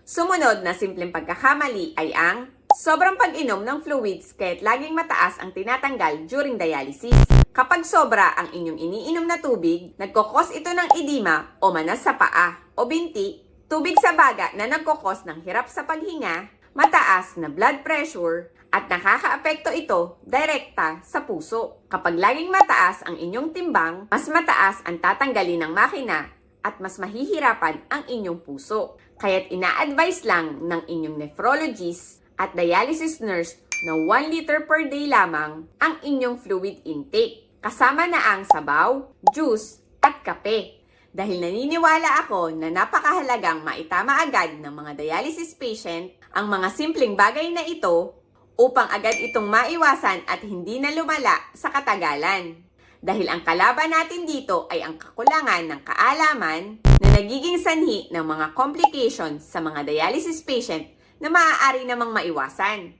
Sumunod na simpleng pagkakamali ay ang sobrang pag-inom ng fluids kaya't laging mataas ang tinatanggal during dialysis. Kapag sobra ang inyong iniinom na tubig, nagkokos ito ng edema o manas sa paa o binti, tubig sa baga na nagkokos ng hirap sa paghinga, mataas na blood pressure, at nakakaapekto ito direkta sa puso. Kapag laging mataas ang inyong timbang, mas mataas ang tatanggalin ng makina at mas mahihirapan ang inyong puso. Kaya't ina-advise lang ng inyong nephrologist at dialysis nurse na 1 liter per day lamang ang inyong fluid intake. Kasama na ang sabaw, juice, at kape. Dahil naniniwala ako na napakahalagang maitama agad ng mga dialysis patient ang mga simpleng bagay na ito upang agad itong maiwasan at hindi na lumala sa katagalan. Dahil ang kalaban natin dito ay ang kakulangan ng kaalaman na nagiging sanhi ng mga complications sa mga dialysis patient na maaari namang maiwasan.